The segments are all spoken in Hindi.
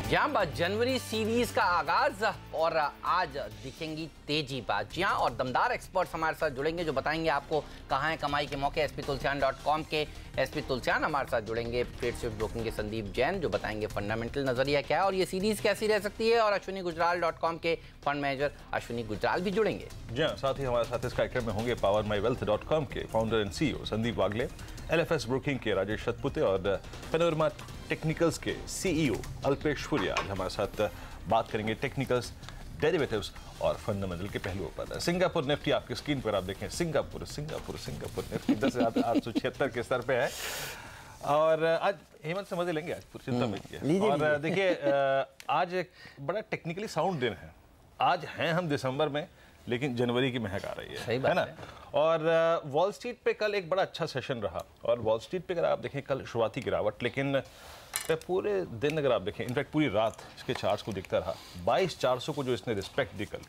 जहां जनवरी सीरीज का आगाज और आज दिखेंगी तेजी बात। जी और दमदार एक्सपर्ट्स हमारे साथ जुड़ेंगे जो बताएंगे आपको कहाँ है कमाई के मौके। sptulsian.com के SP तुलसियान हमारे साथ जुड़ेंगे। ट्रेड स्विफ्ट ब्रोकिंग के संदीप जैन जो बताएंगे फंडामेंटल नजरिया क्या है और ये सीरीज कैसी रह सकती है। और ashwinigujaral.com के फंड मैनेजर अश्विनी गुजराल भी जुड़ेंगे। जी हाँ, साथ ही हमारे साथ इस कार्यक्रम में होंगे powermywealth.com के founder and CEO Sandeep Wagle, LFS broking के राजेश शतपुते और पेनोरमा टेक्निकल्स के CEO अल्पेश्वरी आज हमारे साथ बात करेंगे टेक्निकल्स, डेरिवेटिव्स और फंडामेंटल के पहलुओं पर। सिंगापुर निफ्टी आपकी स्क्रीन पर आप देखें, सिंगापुर निफ्टी 10,876 के स्तर पे है और आज हेमंत समझ लेंगे, आज पूरी चिंता मत कीजिए। और देखिए आज एक बड़ा टेक्निकली साउंड दिन है। आज हैं हम दिसंबर में लेकिन जनवरी की महक आ रही है ना। और वॉल स्ट्रीट पे कल एक बड़ा अच्छा सेशन रहा और वॉल स्ट्रीट पे अगर आप देखें कल शुरुआती गिरावट, लेकिन पूरे दिन अगर आप देखें, इनफैक्ट पूरी रात इसके चार्ट्स को दिखता रहा। 22,400 को जो इसने रिस्पेक्ट दी कल,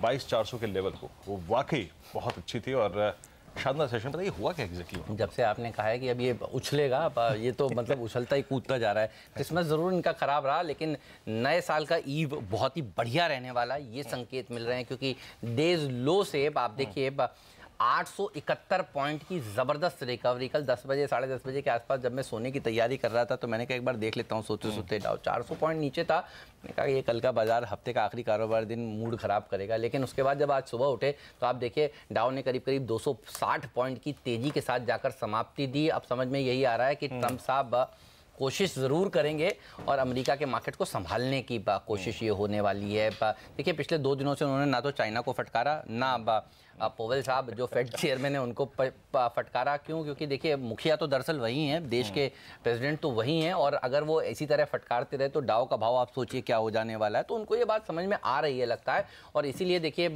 22,400 के लेवल को, वो वाकई बहुत अच्छी थी और शानदार सेशन। बताइए हुआ क्या एग्जैक्टली? जब से आपने कहा है कि अब ये उछलेगा, ये तो मतलब उछलता ही कूदता जा रहा है। क्रिसमस जरूर इनका खराब रहा लेकिन नए साल का ईव बहुत ही बढ़िया रहने वाला है, ये संकेत मिल रहे हैं। क्योंकि डेज लो से आप देखिए 871 पॉइंट की ज़बरदस्त रिकवरी कल 10 बजे 10:30 बजे के आसपास जब मैं सोने की तैयारी कर रहा था तो मैंने कहा एक बार देख लेता हूँ। सोते डाउ 400 पॉइंट नीचे था। मैंने कहा ये कल का बाजार हफ्ते का आखिरी कारोबार दिन मूड खराब करेगा, लेकिन उसके बाद जब आज सुबह उठे तो आप देखिए डाउ ने करीब 260 पॉइंट की तेज़ी के साथ जाकर समाप्ति दी। अब समझ में यही आ रहा है कि ट्रंप साहब कोशिश ज़रूर करेंगे और अमेरिका के मार्केट को संभालने की कोशिश ये होने वाली है। देखिए पिछले 2 दिनों से उन्होंने ना तो चाइना को फटकारा, ना पोवेल साहब जो फेड चेयरमैन है उनको फटकारा। क्यों? क्योंकि देखिए मुखिया तो दरअसल वही हैं, देश के प्रेसिडेंट तो वही हैं और अगर वो इसी तरह फटकारते रहे तो डाउ का भाव आप सोचिए क्या हो जाने वाला है। तो उनको ये बात समझ में आ रही है लगता है और इसीलिए देखिए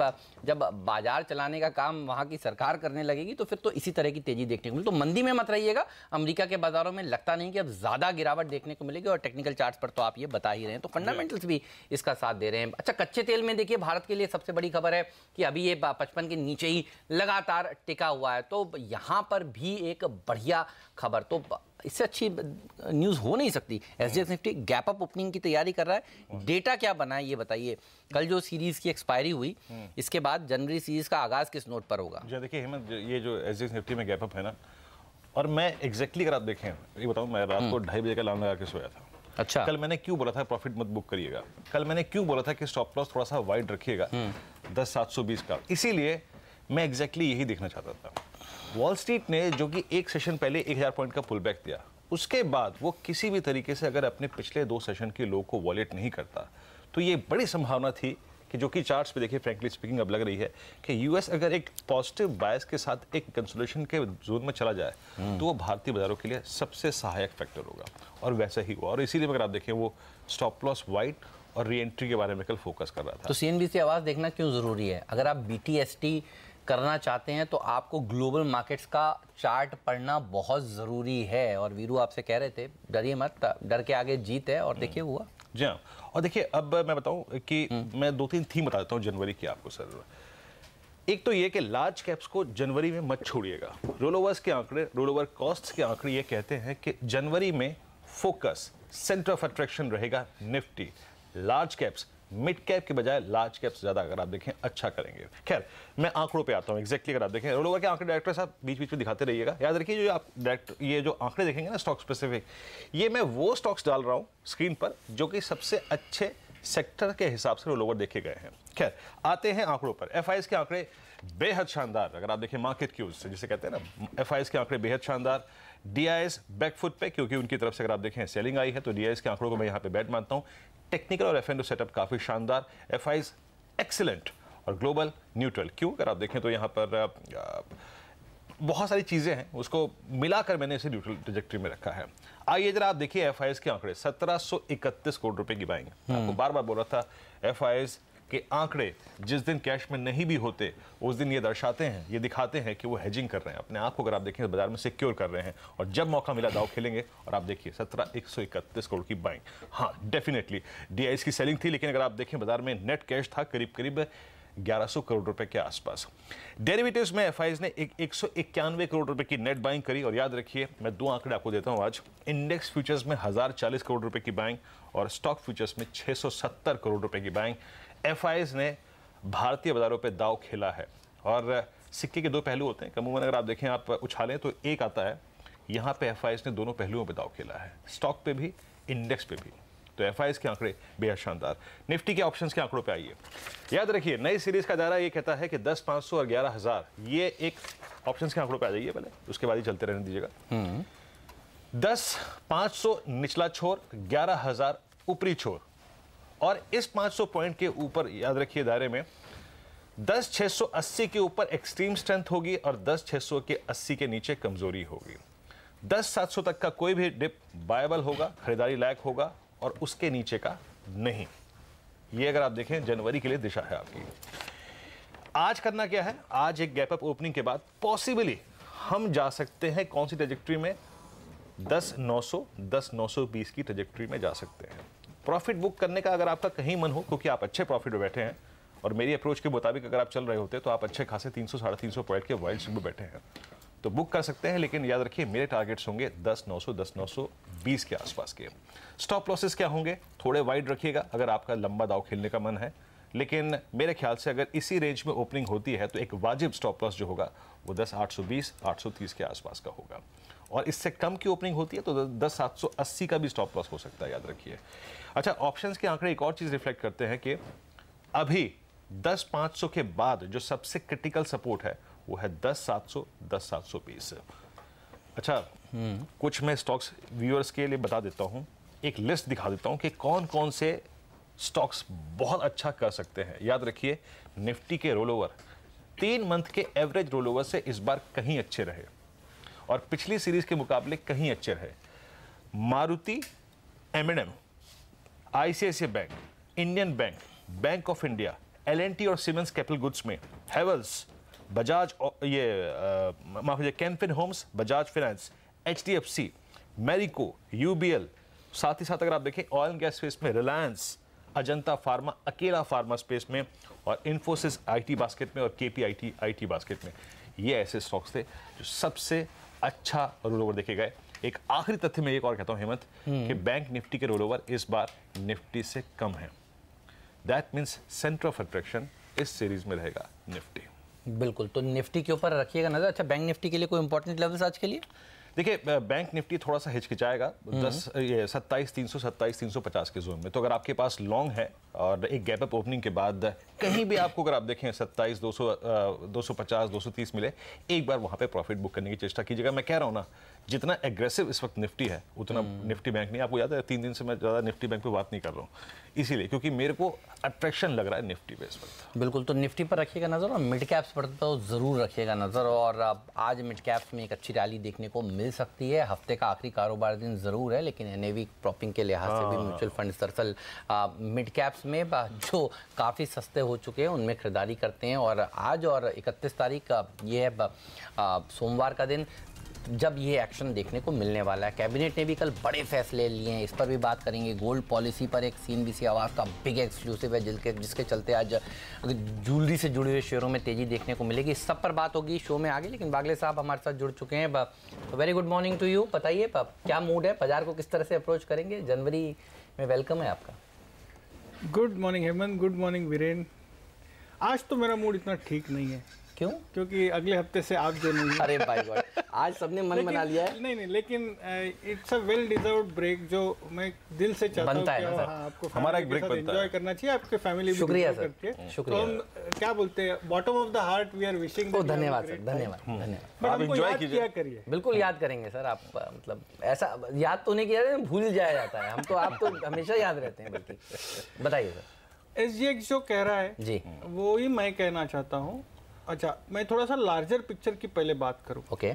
जब बाजार चलाने का काम वहाँ की सरकार करने लगेगी तो फिर तो इसी तरह की तेजी देखने को मिली। तो मंदी में मत रहिएगा, अमेरिका के बाजारों में लगता नहीं कि अब ज़्यादा गिरावट देखने को मिलेगी और टेक्निकल चार्ट्स पर तो आप ये बता ही रहे हैं। तो फंडामेंटल्स भी इसका साथ दे रहे हैं। अच्छा, कच्चे तेल में देखिए भारत के लिए सबसे बड़ी खबर है कि अभी ये 55 के नीचे ही लगातार टिका हुआ है। तो यहां पर भी एक बढ़िया खबर, तो इससे अच्छी न्यूज़ हो नहीं सकती। SGX Nifty gap up opening की तैयारी कर रहा है। डेटा क्या बना है ये बताइए। कल जो सीरीज की एक्सपायरी हुई इसके बाद जनवरी सीरीज का आगाज किस नोट पर होगा? देखिए हेमंत, ये जो एसजीएक्स निफ्टी में गैप अप है ना, और मैं एग्जैक्टली अगर आप देखें, ये बताऊं, मैं रात को 2:30 बजे का अलार्म लगा के सोया था। अच्छा, कल मैंने क्यों बोला था प्रॉफिट मत बुक करिएगा? कल मैंने क्यों बोला था कि स्टॉप लॉस थोड़ा सा वाइड रखिएगा 10,720 का? इसीलिए मैं एग्जैक्टली यही देखना चाहता था। वॉल स्ट्रीट ने जो कि एक सेशन पहले 1000 पॉइंट का पुल बैक दिया, उसके बाद वो किसी भी तरीके से अगर अपने पिछले 2 सेशन के लो को वॉलेट नहीं करता तो ये बड़ी संभावना थी कि जो कि चार्ट्स पे देखिए फ्रैंकली स्पीकिंग अब लग रही है कि यूएस अगर एक पॉजिटिव बायस के साथ एक कंसोलिडेशन के जोन में चला जाए तो वो भारतीय बाजारों के लिए सबसे सहायक फैक्टर होगा और वैसा ही हुआ। और इसीलिए अगर आप देखें वो स्टॉप लॉस वाइड और री एंट्री के बारे में कल फोकस कर रहा था। तो CNBC आवाज़ देखना क्यों ज़रूरी है? अगर आप BTST करना चाहते हैं तो आपको ग्लोबल मार्केट्स का चार्ट पढ़ना बहुत ज़रूरी है। और वीरू आपसे कह रहे थे डरिए मत, डर के आगे जीत है और देखिए हुआ। जी हाँ, और देखिए अब मैं बताऊं कि मैं 2-3 थीम बता देता हूं जनवरी की आपको सर। एक तो ये कि लार्ज कैप्स को जनवरी में मत छोड़िएगा। रोल ओवर्स के आंकड़े, रोल ओवर कॉस्ट्स के आंकड़े ये कहते हैं कि जनवरी में फोकस, सेंटर ऑफ अट्रैक्शन रहेगा Nifty. Large caps mid cap के बजाय लार्ज कैप्स ज्यादा अगर आप देखें अच्छा करेंगे। खैर मैं आंकड़ों पे आता हूं। एग्जैक्टली अगर आप देखें रोल ओवर के आंकड़े डायरेक्टर साहब बीच बीच में दिखाते रहिएगा। याद रखिए जो आप डायरेक्ट ये जो आंकड़े देखेंगे ना स्टॉक स्पेसिफिक, ये मैं वो स्टॉक्स डाल रहा हूं स्क्रीन पर जो कि सबसे अच्छे सेक्टर के हिसाब से रोल ओवर देखे गए हैं। खैर आते हैं आंकड़ों पर। एफआईएस के आंकड़े बेहद शानदार, अगर आप देखें मार्केट क्यूज जिसे कहते हैं ना, एफआईएस के आंकड़े बेहद शानदार। डीआईएस बैकफुट पे क्योंकि उनकी तरफ से अगर आप देखें सेलिंग आई है तो डीआईएस के आंकड़ों को मैं यहाँ पे बैट मानता हूँ। टेक्निकल और एफएनओ सेटअप काफी शानदार, एफआईएस एक्सीलेंट और ग्लोबल न्यूट्रल। क्यों? अगर आप देखें तो यहाँ पर बहुत सारी चीजें हैं, उसको मिलाकर मैंने इसे न्यूट्रल ट्रैजेक्टरी में रखा है। आइए जरा आप देखिए एफआईएस के आंकड़े 1731 करोड़ रुपए की बाइंग। आपको बार बार बोल रहा था एफआईएस के आंकड़े जिस दिन कैश में नहीं भी होते उस दिन ये दर्शाते हैं, ये दिखाते हैं कि वो हेजिंग कर रहे हैं अपने आप को, अगर आप देखें बाजार में सिक्योर कर रहे हैं और जब मौका मिला दाव खेलेंगे। और आप देखिए 131 करोड़ की बाइंग। हाँ डेफिनेटली डीआईएस की सेलिंग थी, लेकिन अगर आप देखें बाजार में नेट कैश था करीब 1100 करोड़ रुपए के आसपास। डेरिवेटिव्स में एफआईज ने 191 करोड़ रुपए की नेट बाइंग करी। और याद रखिए, मैं 2 आंकड़े आपको देता हूं आज। इंडेक्स फ्यूचर्स में 1040 करोड़ रुपए की बाइंग और स्टॉक फ्यूचर्स में 670 करोड़ रुपए की बाइंग। एफआईज ने भारतीय बाजारों पे दांव खेला है। और सिक्के के 2 पहलू होते हैं। अमूमन अगर आप देखें, आप उछालें तो एक आता है, यहां पे एफआईज ने दोनों पहलुओं पे दांव खेला है, स्टॉक पे भी, इंडेक्स पे भी। तो एफआईज के आंकड़े बेहद शानदार। निफ्टी के ऑप्शंस के आंकड़ों पे आइए। याद रखिए, नई सीरीज का दायरा ये कहता है कि 10, 500 और 11,000, ये एक ऑप्शंस के आंकड़ों पे आ जाइए पहले, उसके बाद ही चलते रहने दीजिएगा। 10, 500 निचला छोर, 11,000 ऊपरी छोर। और इस 500 पॉइंट के ऊपर याद रखिए दायरे में 10,680 के ऊपर एक्सट्रीम स्ट्रेंथ होगी और 10,680 के नीचे कमजोरी होगी। 10,700 तक का कोई भी डिप बायबल होगा, खरीदारी लायक होगा, और उसके नीचे का नहीं। ये अगर आप देखें जनवरी के लिए दिशा है आपकी। आज करना क्या है, आज एक गैप अप ओपनिंग के बाद पॉसिबली हम जा सकते हैं कौन सी ट्रेजेक्ट्री में, 10,900, 10,920 की ट्रेजेक्ट्री में जा सकते हैं। प्रॉफिट बुक करने का अगर आपका कहीं मन हो, क्योंकि आप अच्छे प्रॉफिट में बैठे हैं और मेरी अप्रोच के मुताबिक अगर आप चल रहे होते तो आप अच्छे खासे 300, 350 पॉइंट के वाइल्ड में बैठे हैं, तो बुक कर सकते हैं। लेकिन याद रखिए, मेरे टारगेट्स होंगे 10,900, 10,920 के आसपास के। स्टॉप लॉसेस क्या होंगे, थोड़े वाइड रखिएगा अगर आपका लंबा दाव खेलने का मन है। लेकिन मेरे ख्याल से अगर इसी रेंज में ओपनिंग होती है तो एक वाजिब स्टॉप लॉस जो होगा वो 10,820, 830 के आसपास का होगा। और इससे कम की ओपनिंग होती है तो 10,780 का भी स्टॉप लॉस हो सकता है, याद रखिए। अच्छा, ऑप्शंस के आंकड़े एक और चीज रिफ्लेक्ट करते हैं कि अभी 10,500 के बाद जो सबसे क्रिटिकल सपोर्ट है वो है 10,700, 10,720। अच्छा, कुछ मैं स्टॉक्स व्यूअर्स के लिए बता देता हूं, एक लिस्ट दिखा देता हूं कि कौन कौन से स्टॉक्स बहुत अच्छा कर सकते हैं। याद रखिए, निफ्टी के रोलओवर 3 मंथ के एवरेज रोलओवर से इस बार कहीं अच्छे रहे और पिछली सीरीज के मुकाबले कहीं अच्छे रहे। Maruti, M&M, ICICI bank, Indian bank, bank of India, L&T और सीमेंस कैपिटल गुड्स में, हेवल्स, बजाज, माफ कीजिए, कैनफिन होम्स, बजाज फाइनेंस, HDFC, मैरिको, UBL, साथ ही साथ अगर आप देखें ऑयल एंड गैस स्पेस में रिलायंस, अजंता फार्मा, अकेला फार्मा स्पेस में, और इन्फोसिस IT बास्केट में, और KPIT IT बास्केट में। ये ऐसे स्टॉक्स थे जो सबसे अच्छा रोलओवर देखे गए। एक आखिरी तथ्य में एक और कहता हूं हेमंत, कि बैंक निफ्टी के रोलओवर इस बार निफ्टी से कम है। That means centre of attraction इस सीरीज में रहेगा निफ्टी। बिल्कुल, तो निफ्टी के ऊपर रखिएगा नजर। अच्छा, बैंक निफ्टी के लिए कोई इंपॉर्टेंट लेवल्स आज के लिए? देखिए, बैंक निफ्टी थोड़ा सा हिचकिचाएगा 27,300, 27,350 के जोन में। तो अगर आपके पास लॉन्ग है और एक गैप अप ओपनिंग के बाद कहीं भी आपको अगर आप देखें 27,200, 250, 230 मिले, एक बार वहां पे प्रॉफिट बुक करने की चेष्टा कीजिएगा। मैं कह रहा हूं ना, जितना एग्रेसिव इस वक्त निफ्टी है उतना निफ्टी बैंक नहीं। आपको याद है 3 दिन से मैं ज्यादा निफ्टी बैंक पे बात नहीं कर रहा हूँ, इसीलिए क्योंकि मेरे को अट्रैक्शन लग रहा है निफ्टी पे इस वक्त। बिल्कुल, तो निफ्टी पर रखिएगा नजर और मिड कैप्स पर तो जरूर रखिएगा नजर। और आज मिड कैप्स में एक अच्छी रैली देखने को मिल सकती है। हफ्ते का आखिरी कारोबार दिन जरूर है, लेकिन एनएवी प्रॉपिंग के लिहाज से भी म्यूचुअल फंड दरअसल मिड कैप्स में जो काफ़ी सस्ते हो चुके हैं उनमें खरीदारी करते हैं। और आज और 31 तारीख ये है सोमवार का दिन जब ये एक्शन देखने को मिलने वाला है। कैबिनेट ने भी कल बड़े फैसले लिए हैं, इस पर भी बात करेंगे। गोल्ड पॉलिसी पर एक CNBC आवाज़ का बिग एक्सक्लूसिव है जिसके चलते आज ज्वेलरी से जुड़े हुए शेयरों में तेजी देखने को मिलेगी। इस सब पर बात होगी शो में आगे, लेकिन बागले साहब हमारे साथ जुड़ चुके हैं। Very good morning to you. बताइए क्या मूड है, बाजार को किस तरह से अप्रोच करेंगे? जनवरी में वेलकम है आपका। Good morning Hemant, good morning Viren. आज तो मेरा मूड इतना ठीक नहीं है। क्यों? क्योंकि अगले हफ्ते से आप जो नहीं। अरे भाई गॉड, आज सबने मन बना लिया है। नहीं, लेकिन it's a well deserved break जो मैं दिल से चाहता हूं कि आपको हमारा एक ब्रेक एंजॉय करना चाहिए, आपके फैमिली भी। शुक्रिया सर, शुक्रिया। तो हम क्या बोलते हैं, bottom of the heart we are wishing. धन्यवाद सर, धन्यवाद। आप एंजॉय कीजिए। करिए, बिल्कुल याद करेंगे सर। आप मतलब ऐसा याद तो नहीं किया, भूल जाया जाता है। हम तो आप तो हमेशा याद रहते हैं। बल्कि बताइए सर। SGX जो कह रहा है जी, वो ही मैं कहना चाहता हूँ। अच्छा, मैं थोड़ा सा लार्जर पिक्चर की पहले बात करूं। ओके।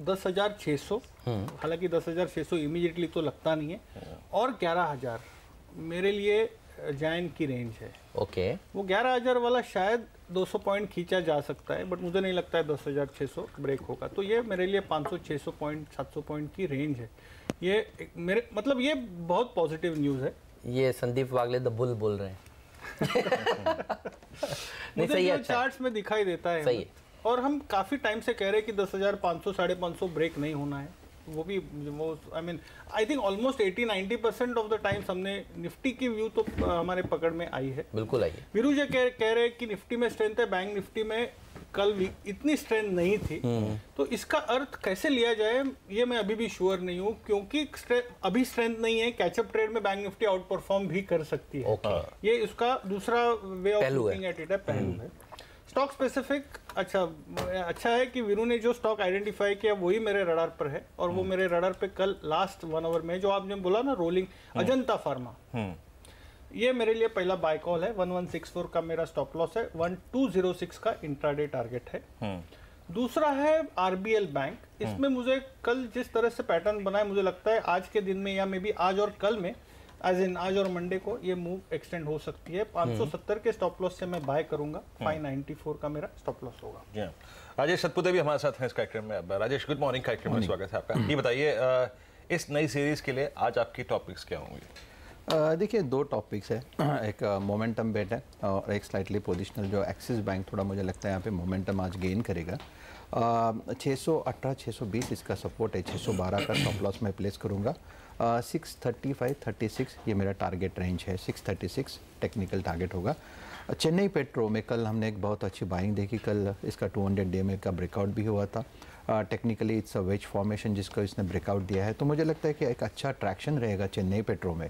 10,600, हालांकि 10,600 इमीडिएटली तो लगता नहीं है, और 11,000 मेरे लिए जायंट की रेंज है। ओके। वो 11,000 वाला शायद 200 पॉइंट खींचा जा सकता है, बट मुझे नहीं लगता है 10,600 ब्रेक होगा। तो ये मेरे लिए 500, 600 पॉइंट, 700 पॉइंट की रेंज है। ये मेरे मतलब ये बहुत पॉजिटिव न्यूज़ है। ये संदीप वागले द बुल बोल रहे हैं। नहीं सही है, अच्छा चार्ट्स में दिखाई देता है सही है। और हम काफी टाइम से कह रहे हैं कि 10,500 550 ब्रेक नहीं होना है। वो भी वो I think almost 80-90% of the times हमने निफ्टी की व्यू तो हमारे पकड़ में आई है। बिल्कुल आई है। वीरू जी कह रहे हैं कि निफ्टी में स्ट्रेंथ है, बैंक निफ्टी में कल इतनी स्ट्रेंथ नहीं थी, तो इसका अर्थ कैसे लिया जाए ये मैं अभी भी श्योर नहीं हूँ, क्योंकि अभी स्ट्रेंथ नहीं है। कैचअप ट्रेड में बैंक निफ्टी आउट परफॉर्म भी कर सकती है। ये इसका दूसरा way of looking at it है, पहलू है। स्टॉक स्पेसिफिक अच्छा है कि वीरू ने जो स्टॉक आइडेंटिफाई किया वही मेरे रडार पर है, और वो मेरे रडार पे कल लास्ट 1 आवर में जो आपने बोला ना रोलिंग अजंता फार्मा, ये मेरे लिए पहला बाय कॉल है। 1164 का मेरा स्टॉप लॉस है, 1206 का इंट्राडे टारगेट है। दूसरा है आरबीएल बैंक। इसमें मुझे कल जिस तरह से पैटर्न बना है, मुझे लगता है आज के दिन में या मे बी आज और कल में, एज इन आज और मंडे को ये मूव एक्सटेंड हो सकती है। 570 के स्टॉप लॉस से मैं बाय करूंगा, 594 का मेरा स्टॉप लॉस होगा। राजेश सतपुते भी हमारे साथ हैं इस कार्यक्रम में। अब राजेश, गुड मॉर्निंग, कार्यक्रम में स्वागत है आपका। ये बताइए, इस नई सीरीज के लिए आज आपकी टॉपिक्स क्या होंगे? देखिए 2 टॉपिक्स है, एक मोमेंटम बेट है और एक स्लाइटली पोजिशनल। जो एक्सिस बैंक थोड़ा मुझे लगता है यहाँ पे मोमेंटम आज गेन करेगा। 618 620 इसका सपोर्ट है, 612 का स्टॉप लॉस मैं प्लेस करूँगा। 635 36 ये मेरा टारगेट रेंज है, 636 टेक्निकल टारगेट होगा। चेन्नई पेट्रो में कल हमने एक बहुत अच्छी बाइंग देखी, कल इसका 200 डे में का ब्रेकआउट भी हुआ था। Technically it's a wedge formation जिसको इसने ब्रेकआउट दिया है, तो मुझे लगता है कि एक अच्छा ट्रैक्शन रहेगा चेन्नई पेट्रो में।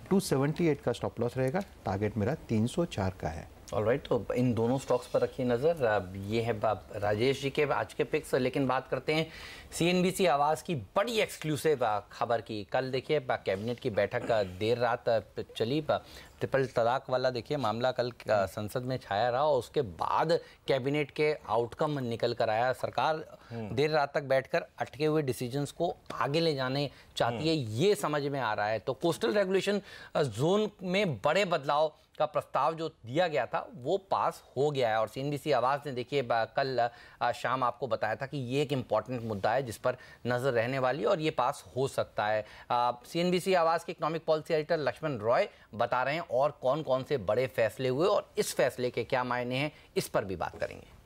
278 का स्टॉप लॉस रहेगा, टारगेट मेरा 304 का है। ऑलराइट, तो इन दोनों स्टॉक्स पर रखिए नज़र। ये है राजेश जी के आज के पिक्स। लेकिन बात करते हैं सीएनबीसी आवाज़ की बड़ी एक्सक्लूसिव खबर की। कल देखिए कैबिनेट की बैठक देर रात चली। ट्रिपल तलाक वाला देखिए मामला कल संसद में छाया रहा, और उसके बाद कैबिनेट के आउटकम निकल कर आया। सरकार देर रात तक बैठकर अटके हुए डिसीजंस को आगे ले जाने चाहती है, ये समझ में आ रहा है। तो कोस्टल रेगुलेशन जोन में बड़े बदलाव का प्रस्ताव जो दिया गया था वो पास हो गया है। और सीएनबीसी आवाज़ ने देखिए कल शाम आपको बताया था कि ये एक इम्पॉर्टेंट मुद्दा है जिस पर नज़र रहने वाली है और ये पास हो सकता है। सीएनबीसी आवाज़ के economic policy editor Laxman Roy बता रहे हैं और कौन कौन से बड़े फैसले हुए और इस फैसले के क्या मायने हैं, इस पर भी बात करेंगे।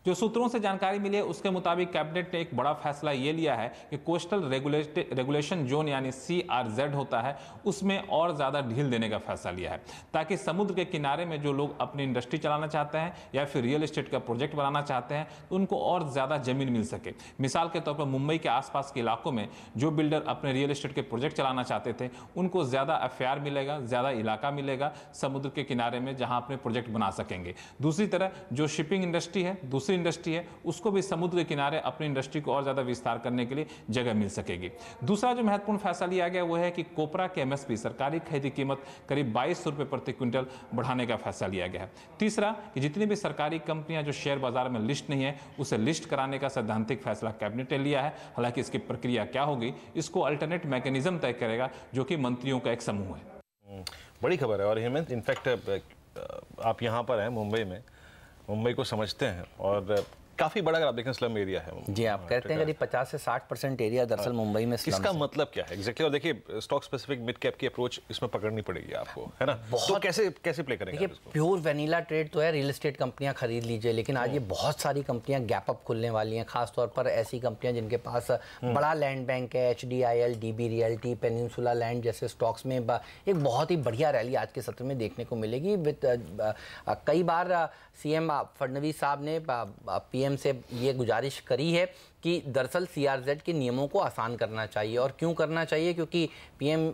जो सूत्रों से जानकारी मिली है उसके मुताबिक कैबिनेट ने एक बड़ा फैसला ये लिया है कि कोस्टल रेगुलेशन जोन यानी CRZ होता है, उसमें और ज़्यादा ढील देने का फैसला लिया है, ताकि समुद्र के किनारे में जो लोग अपनी इंडस्ट्री चलाना चाहते हैं या फिर रियल एस्टेट का प्रोजेक्ट बनाना चाहते हैं तो उनको और ज़्यादा ज़मीन मिल सके। मिसाल के तौर पर मुंबई के आसपास के इलाकों में जो बिल्डर अपने रियल एस्टेट के प्रोजेक्ट चलाना चाहते थे उनको ज़्यादा एफआर मिलेगा, ज़्यादा इलाका मिलेगा समुद्र के किनारे में जहाँ अपने प्रोजेक्ट बना सकेंगे। दूसरी तरह जो शिपिंग इंडस्ट्री है, दूसरी इंडस्ट्री है, उसको भी समुद्र के किनारे अपनी इंडस्ट्री को और ज्यादा विस्तार करने के लिए जगह मिल सकेगी। दूसरा जो महत्वपूर्ण फैसला लिया गया वो है कि कोपरा के एमएसपी सरकारी खरीदी कीमत करीब 2200 रुपए प्रति क्विंटल बढ़ाने का फैसला लिया गया है। तीसरा कि जितनी भी सरकारी कंपनियां जो शेयर बाजार में लिस्ट नहीं है उसे लिस्ट कराने का सैद्धांतिक फैसला कैबिनेट ने लिया है। हालांकि इसकी प्रक्रिया क्या होगी इसको अल्टरनेट मैकेनिज्म तय करेगा जो कि मंत्रियों का एक समूह है। बड़ी खबर है। और हेमंत, इनफैक्ट आप यहाँ पर हैं मुंबई में, मुंबई को समझते हैं और काफी बड़ा अगर आप देखें स्लम एरिया है। जी, आप कहते हैं करीब 50 से 60% एरिया दरअसल मुंबई में स्लम्स इसका मतलब क्या है एग्जैक्टली? और देखिए स्टॉक स्पेसिफिक मिड कैप की अप्रोच इसमें पकड़नी पड़ेगी आपको, है ना? तो कैसे प्ले करेंगे? देखिए प्योर वैनिला ट्रेड तो है, रियल एस्टेट कंपनियां खरीद लीजिए, लेकिन आज ये बहुत सारी कंपनियां गैप अप खुलने वाली हैं, खासतौर पर ऐसी कंपनियां जिनके पास बड़ा लैंड बैंक है। HDIL, DB realty, peninsula land जैसे स्टॉक्स में एक बहुत ही बढ़िया रैली आज के सत्र में देखने को मिलेगी। कई बार CM फडणवीस साहब ने PM से ये गुजारिश करी है कि दरअसल CRZ के नियमों को आसान करना चाहिए। और क्यों करना चाहिए? क्योंकि PM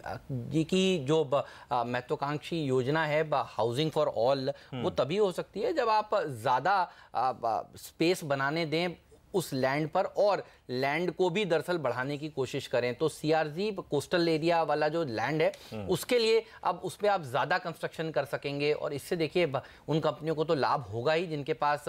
जी की जो महत्वाकांक्षी योजना है हाउसिंग फॉर ऑल, वो तभी हो सकती है जब आप ज़्यादा स्पेस बनाने दें उस लैंड पर और लैंड को भी दरअसल बढ़ाने की कोशिश करें। तो CRZ कोस्टल एरिया वाला जो लैंड है उसके लिए अब उस पर आप ज़्यादा कंस्ट्रक्शन कर सकेंगे और इससे देखिए उन कंपनियों को तो लाभ होगा ही जिनके पास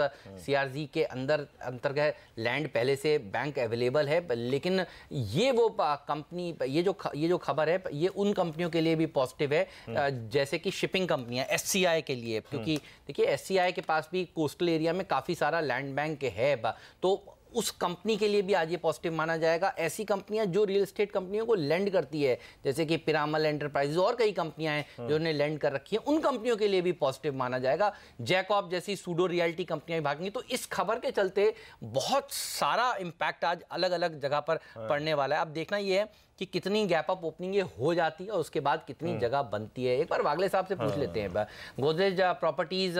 CRZ के अंतर्गत लैंड पहले से बैंक अवेलेबल है। लेकिन ये वो कंपनी, ये जो खबर है ये उन कंपनियों के लिए भी पॉजिटिव है जैसे कि शिपिंग कंपनियां SCI के लिए, क्योंकि देखिए SCI के पास भी कोस्टल एरिया में काफ़ी सारा लैंड बैंक है। तो उस कंपनी के लिए भी आज ये पॉजिटिव माना जाएगा। ऐसी कंपनियां जो रियल एस्टेट कंपनियों को लेंड करती है, जैसे कि पिरामल एंटरप्राइजेज और कई कंपनियां हैं जो उन्हें लेंड कर रखी हैं, उन कंपनियों के लिए भी पॉजिटिव माना जाएगा। जैकॉब जैसी सूडो रियल्टी कंपनियां भागेंगी। तो इस खबर के चलते बहुत सारा इंपैक्ट आज अलग अलग जगह पर पड़ने वाला है। अब देखना ये है कि कितनी गैप अप ओपनिंग ये हो जाती है और उसके बाद कितनी जगह बनती है। एक बार वागले साहब से पूछ लेते हैं। गोदरेज प्रॉपर्टीज,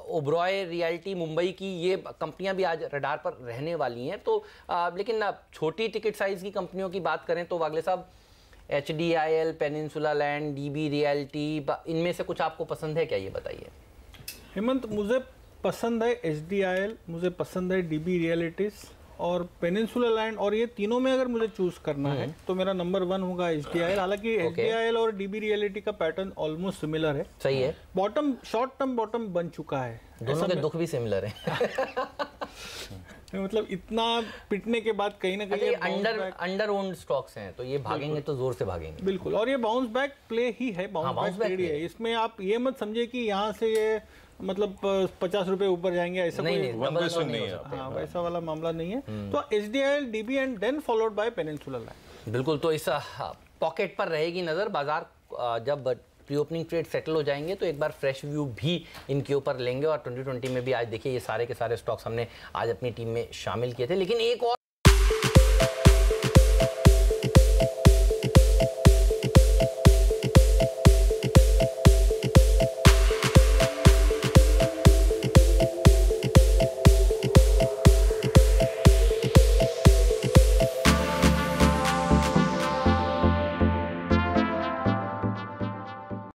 ओबरॉय रियल्टी मुंबई की, ये कंपनियां भी आज रडार पर रहने वाली हैं। तो लेकिन छोटी टिकट साइज की कंपनियों की बात करें तो वागले साहब, HDIL, peninsula land, DB realty, इनमें से कुछ आपको पसंद है क्या, ये बताइए। हेमंत, मुझे पसंद है HDIL, मुझे पसंद है DB रियलिटीज और पेनिनसुला लैंड, और ये तीनों में अगर मुझे चूज करना है तो मेरा नंबर 1 होगा HDIL। हालांकि HDIL और DB रियलिटी का पैटर्न ऑलमोस्ट सिमिलर है। सही है। बॉटम, शॉर्ट टर्म बॉटम बन चुका है। दोनों के दुख भी सिमिलर हैं। मतलब इतना पिटने के बाद कहीं ना कहीं अंडर ओन्ड स्टॉक्स हैं, तो ये भागेंगे तो जोर से भागेंगे। बिल्कुल, और ये बाउंस बैक प्ले ही है, बाउंस बैक ट्रेड है। इसमें आप ये मत समझिए कि यहाँ से ये मतलब 50 रुपए ऊपर जाएंगे, ऐसा नहीं, कोई नहीं है। हाँ, वैसा वाला मामला नहीं है। तो HDIL, DB and then followed by Peninsula Land. बिल्कुल, तो इस पॉकेट पर रहेगी नजर। बाजार जब प्री ओपनिंग ट्रेड सेटल हो जाएंगे तो एक बार फ्रेश व्यू भी इनके ऊपर लेंगे। और 2020 में भी आज देखिए ये सारे के सारे स्टॉक्स हमने आज अपनी टीम में शामिल किए थे। लेकिन एक